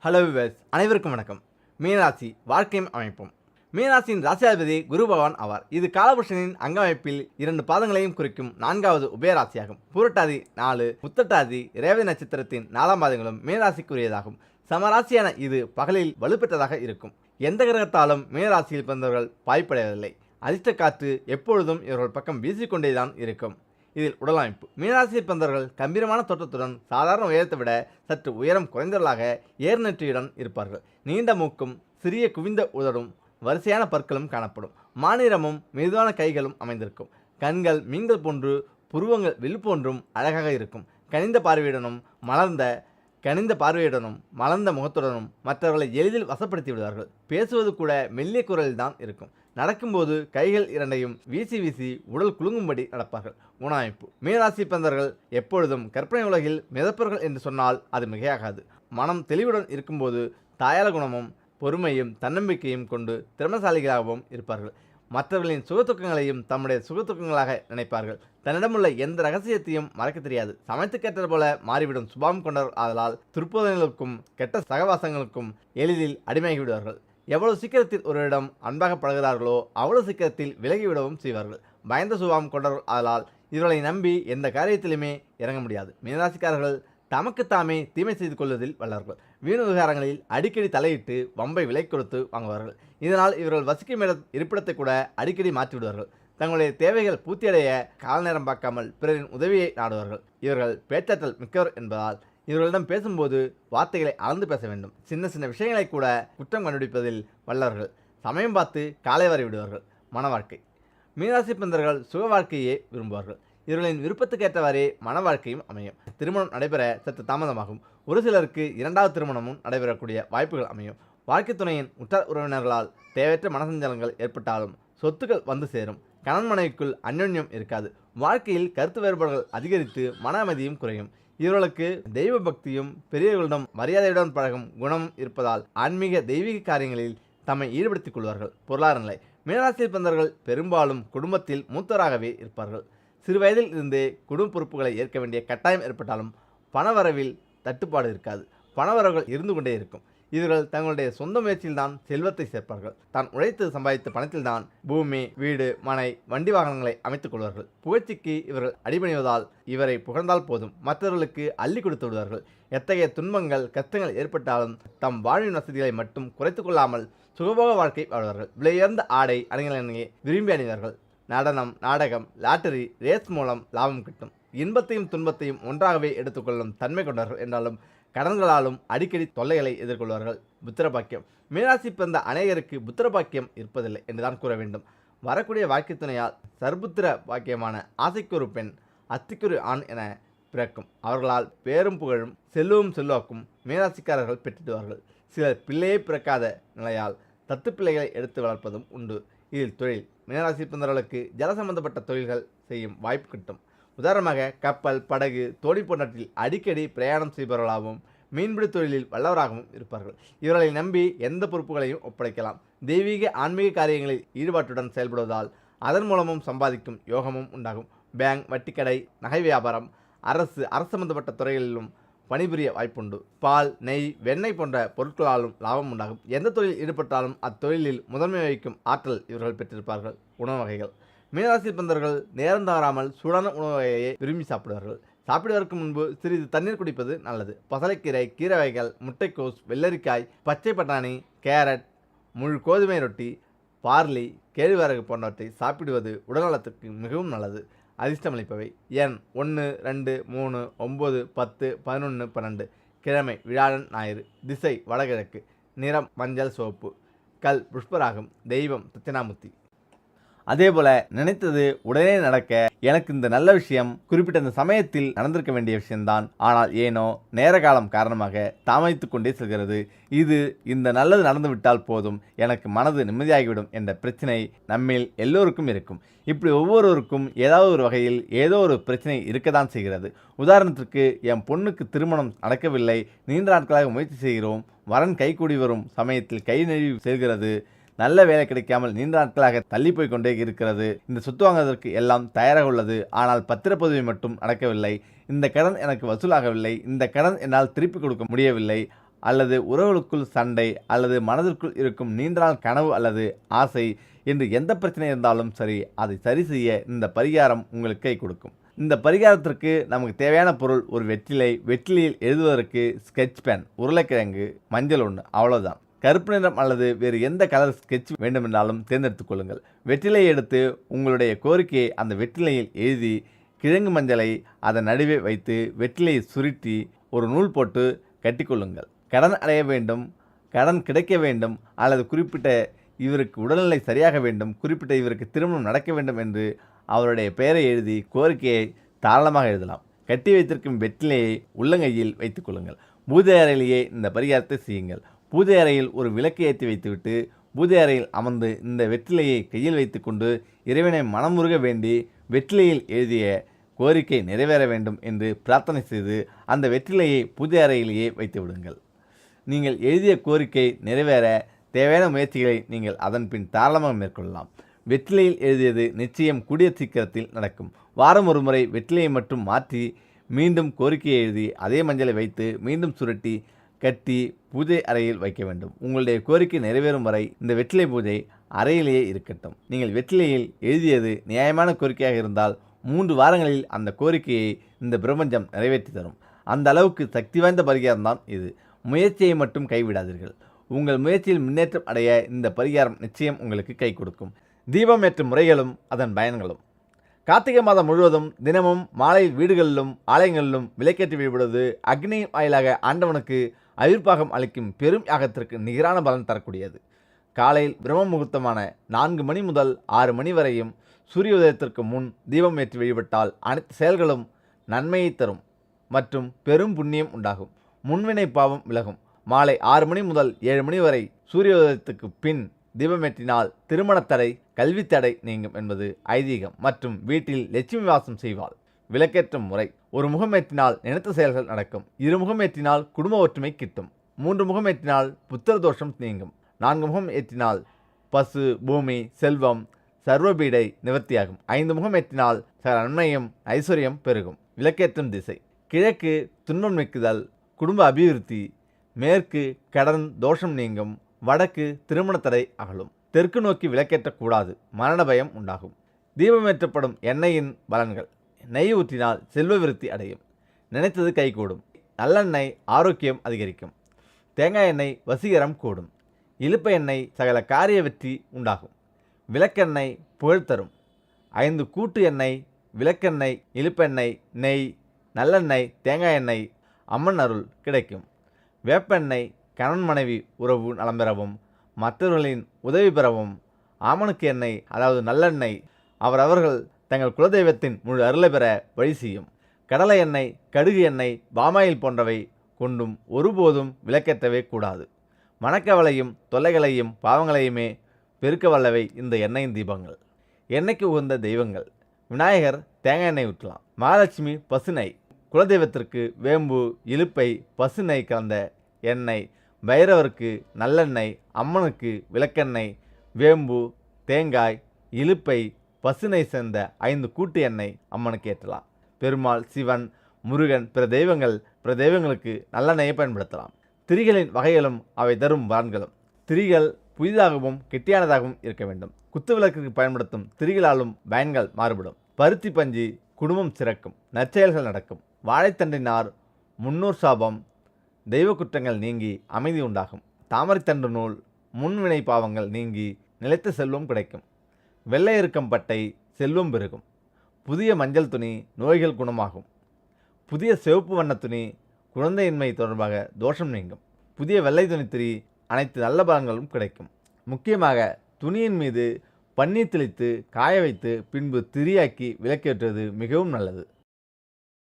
Hello viewers, அனைவருக்கும் வணக்கம். மீனராசி வாழ்க்கையும் அமைப்பும். மீனராசியின் ராசியாதிபதி குரு பகவான் ஆவார். இது காலபுருஷனின் அங்கமைப்பில் 2 பாதங்களையும் குறிக்கும் 4வது உபயராசியாகும். பூரட்டாதி 4, உத்தட்டாதி, ரேவதி நட்சத்திரத்தின் 4ஆம் பாதங்களும் மீனராசிக்குரியதாகும். சமராசியான இது பகலில் வலுப்பெற்றதாக இருக்கும். எந்த கிரகத்தாலும் மீனராசியில் பிறந்தவர்கள் பாய்ப்படைவதில்லை. அதிர்ஷ்ட காற்று எப்பொழுதும் இவர்கள் பக்கம் வீசிக்கொண்டேதான் இருக்கும். இதில் உடலமைப்பு. மீனராசியில் பிறந்தவர்கள் கம்பீரமான தோற்றத்துடன் சாதாரண உயரத்தை விட சற்று உயரம் குறைந்தவர்களாக ஏர்நெற்றியுடன் இருப்பார்கள். நீண்ட மூக்கும் சிறிய குவிந்த உதடும் வரிசையான பற்களும் காணப்படும். மாநிறமும் மிருதுவான கைகளும் அமைந்திருக்கும். கண்கள் மீன்கள் போன்று, புருவங்கள் வில் போன்றும் அழகாக இருக்கும். கனிந்த பார்வையுடனும் மலர்ந்த முகத்துடனும் மற்றவர்களை எளிதில் வசப்படுத்தி விடுவார்கள். பேசுவது கூட மெல்லிய குரலில் தான் இருக்கும். நடக்கும்போது கைகள் இரண்டையும் வீசி வீசி உடல் குலுங்கும்படி நடப்பார்கள். உணவமைப்பு. மீனராசி பிறந்தவர்கள் எப்பொழுதும் கற்பனை உலகில் மிதப்பவர்கள் என்று சொன்னால் அது மிகையாகாது. மனம் தெளிவுடன் இருக்கும்போது தாயாள குணமும் பொறுமையும் தன்னம்பிக்கையும் கொண்டு திறமசாலிகளாகவும் இருப்பார்கள். மற்றவர்களின் சுகத்துக்கங்களையும் தம்முடைய சுகத்துக்கங்களாக நினைப்பார்கள். தன்னிடமுள்ள எந்த ரகசியத்தையும் மறக்க தெரியாது. சமைத்துக்கேற்ற போல மாறிவிடும் சுபாவம் கொண்டவர் ஆதலால் துர்ப்போதனைகளுக்கும் கெட்ட சகவாசங்களுக்கும் எளிதில் அடிமையாகிவிடுவார்கள். எவ்வளவு சீக்கிரத்தில் ஒருவரிடம் அன்பாக பழகிறார்களோ அவ்வளவு சீக்கிரத்தில் விலகிவிடவும் செய்வார்கள். பயந்த சுபாவம் கொண்டவர் ஆதலால் இவர்களை நம்பி எந்த காரியத்திலுமே இறங்க முடியாது. மீனராசிக்காரர்கள் தமக்குத்தாமே தீமை செய்து கொள்வதில் வல்லவர்கள். வீண் விவகாரங்களில் அடிக்கடி தலையிட்டு வம்பை விலை கொடுத்து வாங்குவார்கள். இதனால் இவர்கள் வசிக்கும் இருப்பிடத்தை கூட அடிக்கடி மாற்றிவிடுவார்கள். தங்களுடைய தேவைகள் பூர்த்தியடைய கால நேரம் பார்க்காமல் பிறரின் உதவியை நாடுவார்கள். இவர்கள் பேச்சாற்றல் மிக்கவர் என்பதால் இவர்களிடம் பேசும்போது வார்த்தைகளை அளந்து பேச வேண்டும். சின்ன சின்ன விஷயங்களை கூட குற்றம் கண்டுபிடிப்பதில் வல்லவர்கள். சமயம் பார்த்து காலை வரை விடுவார்கள். மன வாழ்க்கை. மீனராசி பிறந்தவர்கள் சுக வாழ்க்கையே விரும்புவார்கள். இவர்களின் விருப்பத்துக்கேற்றவாறே மன வாழ்க்கையும் அமையும். திருமணம் நடைபெற சற்று தாமதமாகும். ஒரு சிலருக்கு 2வது திருமணமும் நடைபெறக்கூடிய வாய்ப்புகள் அமையும். வாழ்க்கை துணையின் உற்றார் உறவினர்களால் தேவையற்ற மனசஞ்சலங்கள் ஏற்பட்டாலும் சொத்துக்கள் வந்து சேரும். கணவன் மனைவிக்குள் அந்யோன்யம் இருக்காது. வாழ்க்கையில் கருத்து வேறுபாடுகள் அதிகரித்து மன அமைதியும் குறையும். இவர்களுக்கு தெய்வ பக்தியும் பெரியவர்களிடம் மரியாதையுடன் பழகும் குணமும் இருப்பதால் ஆன்மீக தெய்வீக காரியங்களில் தம்மை ஈடுபடுத்திக் கொள்வார்கள். பொருளாதார நிலை. மீனராசியில் பிறந்தவர்கள் பெரும்பாலும் குடும்பத்தில் மூத்தராகவே இருப்பார்கள். சிறுவயதில் இருந்தே குடும்ப பொறுப்புகளை ஏற்க வேண்டிய கட்டாயம் ஏற்பட்டாலும் பணவரவில் தட்டுப்பாடு இருக்காது. பணவரவுகள் இருந்து கொண்டே இருக்கும். இவர்கள் தங்களுடைய சொந்த முயற்சியில்தான் செல்வத்தை சேர்ப்பார்கள். தான் உழைத்து சம்பாதித்த பணத்தில்தான் பூமி, வீடு, மனை, வண்டி வாகனங்களை அமைத்துக் கொள்வார்கள். புகழ்ச்சிக்கு இவர்கள் அடிபணிவதால் இவரை புகழ்ந்தால் போதும் மற்றவர்களுக்கு அள்ளி கொடுத்து விடுவார்கள். எத்தகைய துன்பங்கள் கஷ்டங்கள் ஏற்பட்டாலும் தம் வாழ்வின் வசதிகளை மட்டும் குறைத்து கொள்ளாமல் சுகபோக வாழ்க்கை வாழ்வார்கள். விலையுயர்ந்த ஆடை அணிகளை விரும்பி அணிவார்கள். நடனம், நாடகம், லாட்டரி, ரேஸ் மூலம் லாபம் கிட்டும். இன்பத்தையும் துன்பத்தையும் ஒன்றாகவே எடுத்துக்கொள்ளும் தன்மை கொண்டவர்கள் என்றாலும் கடன்களாலும் அடிக்கடி தொல்லைகளை எதிர்கொள்வார்கள். புத்திரபாக்கியம். மீனராசி பிறந்த அநேகருக்கு புத்திரபாக்கியம் இருப்பதில்லை என்றுதான் கூற வேண்டும். வரக்கூடிய வாழ்க்கை துணையால் சர்புத்திர பாக்கியமான ஆசைக்கொரு பெண், அத்திக்கொரு ஆண் என பிறக்கும். அவர்களால் பேரும் புகழும் செல்வமும் செல்வாக்கும் மீனராசிக்காரர்கள் பெற்றிடுவார்கள். சிலர் பிள்ளையே பிறக்காத நிலையால் தத்து பிள்ளைகளை எடுத்து வளர்ப்பதும் உண்டு. இதில் தொழில். மீனராசி பிறந்தவர்களுக்கு ஜல சம்பந்தப்பட்ட தொழில்கள் செய்யும் வாய்ப்பு கிட்டும். உதாரணமாக கப்பல், படகு, தோணி போன்றவற்றில் அடிக்கடி பிரயாணம் செய்பவர்களாகவும் மீன்பிடி தொழிலில் வல்லவராகவும் இருப்பார்கள். இவர்களை நம்பி எந்த பொறுப்புகளையும் ஒப்படைக்கலாம். தெய்வீக ஆன்மீக காரியங்களில் ஈடுபாட்டுடன் செயல்படுவதால் அதன் மூலமும் சம்பாதிக்கும் யோகமும் உண்டாகும். பேங்க், வட்டிக்கடை, நகை வியாபாரம், அரசு சம்பந்தப்பட்ட துறைகளிலும் பணிபுரிய வாய்ப்புண்டு. பால், நெய், வெண்ணெய் போன்ற பொருட்களாலும் லாபம் உண்டாகும். எந்த தொழில் ஈடுபட்டாலும் அத்தொழிலில் முதன்மை வகிக்கும் ஆற்றல் இவர்கள் பெற்றிருப்பார்கள். உணவு வகைகள். மீனராசி பிறந்தவர்கள் நேரம் தவறாமல் சூடான உணவு வகையை விரும்பி சாப்பிடுவார்கள். சாப்பிடுவதற்கு முன்பு சிறிது தண்ணீர் குடிப்பது நல்லது. பசலைக்கீரை, கீரை வகைகள், முட்டைக்கோஸ், வெள்ளரிக்காய், பச்சை பட்டாணி, கேரட், முழு கோதுமை ரொட்டி, பார்லி, கேழ்வரகு போன்றவற்றை சாப்பிடுவது உடல்நலத்துக்கு மிகவும் நல்லது. அதிர்ஷ்டமளிப்பவை. எண் 1, 2, 3, 9, 10, 11, 12. கிழமை வியாழன், ஞாயிறு. திசை வடகிழக்கு. நிறம் மஞ்சள் சிவப்பு. கல் புஷ்பராகம். தெய்வம் தட்சிணாமூர்த்தி. அதேபோல நினைத்தது உடனே நடக்க எனக்கு இந்த நல்ல விஷயம் குறிப்பிட்ட இந்த சமயத்தில் நடந்திருக்க வேண்டிய விஷயம்தான். ஆனால் ஏனோ நேர காலம் காரணமாக தாமதித்து கொண்டே செல்கிறது. இந்த நல்லது நடந்துவிட்டால் போதும், எனக்கு மனது நிம்மதியாகிவிடும் என்ற பிரச்சனை நம்மில் எல்லோருக்கும் இருக்கும். இப்படி ஒவ்வொருவருக்கும் ஏதாவது ஒரு வகையில் ஏதோ ஒரு பிரச்சனை இருக்கத்தான் செய்கிறது. உதாரணத்திற்கு, என் பொண்ணுக்கு திருமணம் நடக்கவில்லை, நீண்ட நாட்களாக முயற்சி செய்கிறோம், வரன் கைகூடி வரும் சமயத்தில் கை நழுவி செல்கிறது, நல்ல வேலை கிடைக்காமல் நீண்ட நாட்களாக தள்ளி போய் கொண்டே இருக்கிறது, இந்த சொத்து வாங்குவதற்கு எல்லாம் தயாராக உள்ளது, ஆனால் பத்திரப்பதிவு மட்டும் நடக்கவில்லை, இந்த கடன் எனக்கு வசூலாகவில்லை, இந்த கடன் என்னால் திருப்பி கொடுக்க முடியவில்லை, அல்லது உறவுகளுக்குள் சண்டை அல்லது மனதிற்குள் இருக்கும் நீண்ட நாள் கனவு அல்லது ஆசை என்று எந்த பிரச்சனை இருந்தாலும் சரி, அதை சரி செய்ய இந்த பரிகாரம் உங்களுக்கு கை கொடுக்கும். இந்த பரிகாரத்திற்கு நமக்கு தேவையான பொருள் ஒரு வெற்றிலை, வெற்றிலையில் எழுதுவதற்கு ஸ்கெட்ச் பென், உருளைக்கிழங்கு, மஞ்சள் ஒன்று, அவ்வளோதான். கருப்பு நிறம் அல்லது வேறு எந்த கலர் ஸ்கெட்ச் வேண்டுமென்றாலும் தேர்ந்தெடுத்துக் கொள்ளுங்கள். வெற்றிலையை எடுத்து உங்களுடைய கோரிக்கையை அந்த வெற்றிலையில் எழுதி கிழங்கு மஞ்சளை அதன் நடுவே வைத்து வெற்றிலையை சுருட்டி ஒரு நூல் போட்டு கட்டிக்கொள்ளுங்கள். கடன் அடைய வேண்டும், கடன் கிடைக்க வேண்டும், அல்லது குறிப்பிட்ட இவருக்கு உடல்நிலை சரியாக வேண்டும், குறிப்பிட்ட இவருக்கு திருமணம் நடக்க வேண்டும் என்று அவருடைய பெயரை எழுதி கோரிக்கையை தாராளமாக எழுதலாம். கட்டி வைத்திருக்கும் வெற்றிலையை உள்ளங்கையில் வைத்துக் கொள்ளுங்கள். பூஜை அறையிலேயே இந்த பரிகாரத்தை செய்யுங்கள். பூஜை அறையில் ஒரு விளக்கு ஏற்றி வைத்துவிட்டு பூஜை அறையில் அமர்ந்து இந்த வெற்றிலையை கையில் வைத்துக்கொண்டு இறைவனை மனமுருக வேண்டி வெற்றிலையில் எழுதிய கோரிக்கை நிறைவேற வேண்டும் என்று பிரார்த்தனை செய்து அந்த வெற்றிலையை பூஜை அறையிலேயே வைத்து விடுங்கள். நீங்கள் எழுதிய கோரிக்கை நிறைவேற தேவையான முயற்சிகளை நீங்கள் அதன் பின் தாராளமாக மேற்கொள்ளலாம். வெற்றிலையில் எழுதியது நிச்சயம் கூடிய சீக்கிரத்தில் நடக்கும். வாரம் ஒரு முறை வெற்றிலையை மட்டும் மாற்றி மீண்டும் கோரிக்கையை எழுதி அதே மஞ்சளை வைத்து மீண்டும் சுருட்டி கட்டி பூஜை அறையில் வைக்க வேண்டும். உங்களுடைய கோரிக்கை நிறைவேறும் வரை இந்த வெற்றிலை பூஜை அறையிலேயே இருக்கட்டும். நீங்கள் வெற்றிலையில் எழுதியது நியாயமான கோரிக்கையாக இருந்தால் 3 வாரங்களில் அந்த கோரிக்கையை இந்த பிரபஞ்சம் நிறைவேற்றி தரும். அந்த அளவுக்கு சக்தி வாய்ந்த பரிகாரம் தான் இது. முயற்சியை மட்டும் கைவிடாதீர்கள். உங்கள் முயற்சியில் முன்னேற்றம் அடைய இந்த பரிகாரம் நிச்சயம் உங்களுக்கு கை கொடுக்கும். தீபம் ஏற்றும் முறைகளும் அதன் பயன்களும். கார்த்திகை மாதம் முழுவதும் தினமும் மாலையில் வீடுகளிலும் ஆலயங்களிலும் விளக்கேற்றி வழிபடுவது அக்னியின் வாயிலாக ஆண்டவனுக்கு அவிர்வாகம் அளிக்கும் பெரும் யாகத்திற்கு நிகரான பலன் தரக்கூடியது. காலையில் பிரம்ம முகூர்த்தமான 4 மணி முதல் 6 மணி வரையும் சூரிய உதயத்திற்கு முன் தீபம் ஏற்றி வழிபட்டால் அனைத்து செயல்களும் நன்மையை தரும் மற்றும் பெரும் புண்ணியம் உண்டாகும். முன்வினை பாவம் விலகும். மாலை 6 மணி முதல் 7 மணி வரை சூரிய உதயத்துக்கு பின் தீபமேற்றினால் திருமணத்தடை, கல்வி தடை நீங்கும் என்பது ஐதீகம். மற்றும் வீட்டில் லட்சுமி வாசம் செய்வாள். விளக்கேற்றும் முறை. ஒரு முகம் ஏற்றினால் நினைத்த செயல்கள் நடக்கும். 2 முகம் ஏற்றினால் குடும்ப ஒற்றுமை கிட்டும். 3 முகம் ஏற்றினால் புத்திர தோஷம் நீங்கும். 4 முகம் ஏற்றினால் பசு, பூமி, செல்வம், சர்வபீடை நிவர்த்தியாகும். 5 முகம் ஏற்றினால் நன்மையும் ஐஸ்வர்யம் பெருகும். விளக்கேற்றும் திசை. கிழக்கு துன்பம் நீக்குதல், குடும்ப அபிவிருத்தி. மேற்கு கடன் தோஷம் நீங்கும். வடக்கு திருமணத்தடை அகலும். தெற்கு நோக்கி விளக்கேற்றக்கூடாது, மரண பயம் உண்டாகும். தீபமேற்றப்படும் எண்ணெயின் பலன்கள். நெய் ஊற்றினால் செல்வ விருத்தி அடையும். நினைத்தது கைகூடும். நல்லெண்ணெய் ஆரோக்கியம் அதிகரிக்கும். தேங்காய் எண்ணெய் வசீகரம் கூடும். இலுப்ப எண்ணெய் சகல காரிய வெற்றி உண்டாகும். விளக்கெண்ணெய் புகழ் தரும். 5 கூட்டு எண்ணெய், விளக்கெண்ணெய், இலுப்பெண்ணெய், நெய், நல்லெண்ணெய், தேங்காய் எண்ணெய் அம்மன் அருள் கிடைக்கும். வேப்பெண்ணெய் கணவன் மனைவி உறவு நலம் பெறவும் மற்றவர்களின் உதவி பெறவும். ஆமணுக்கு எண்ணெய் அதாவது நல்லெண்ணெய் அவரவர்கள் தங்கள் குலதெய்வத்தின் முழு அருளை பெற வழி செய்யும். கடலை எண்ணெய், கடுகு எண்ணெய், பாமாயில் போன்றவை கொண்டும் ஒருபோதும் விளக்கேற்றவே கூடாது. மணக்கவலையும் தொல்லைகளையும் பாவங்களையுமே பெருக்க வல்லவை இந்த எண்ணெயின் தீபங்கள். எண்ணெய்க்கு உகந்த தெய்வங்கள். விநாயகர் தேங்காய் எண்ணெய் ஊற்றலாம். மகாலட்சுமி பசுநெய். குலதெய்வத்திற்கு வேம்பு, இலுப்பை, பசுநெய் கலந்த எண்ணெய். பைரவருக்கு நல்லெண்ணெய். அம்மனுக்கு விளக்கெண்ணெய், வேம்பு, தேங்காய், இலுப்பை, பசுநெய் சேர்ந்த 5 கூட்டு எண்ணெய் அம்மனுக்கு ஏற்றலாம். பெருமாள், சிவன், முருகன், பிற தெய்வங்களுக்கு நல்லெண்ணெயை பயன்படுத்தலாம். திரிகளின் வகைகளும் அவை தரும் பலன்களும். திரிகள் புதிதாகவும் கெட்டியானதாகவும் இருக்க வேண்டும். குத்துவிளக்குக்கு பயன்படுத்தும் திரிகளாலும் பயன்கள் மாறுபடும். பருத்தி பஞ்சு குடும்பம் சிறக்கும், நற்செயல்கள் நடக்கும். வாழைத்தண்டினார் முன்னோர் சாபம், தெய்வ குற்றங்கள் நீங்கி அமைதி உண்டாகும். தாமரைத்தண்டு நூல் முன்வினை பாவங்கள் நீங்கி நிலைத்த செல்வம் கிடைக்கும். வெள்ளை இறுக்கம் பட்டை செல்வம் பெருகும். புதிய மஞ்சள் துணி நோய்கள் குணமாகும். புதிய சிவப்பு வண்ண துணி குழந்தையின்மை தொடர்பாக தோஷம் நீங்கும். புதிய வெள்ளை துணி திரி அனைத்து நல்ல பலன்களும் கிடைக்கும். முக்கியமாக துணியின் மீது பன்னீர் தெளித்து காய வைத்து பின்பு திரியாக்கி விளக்கேற்றுவது மிகவும் நல்லது.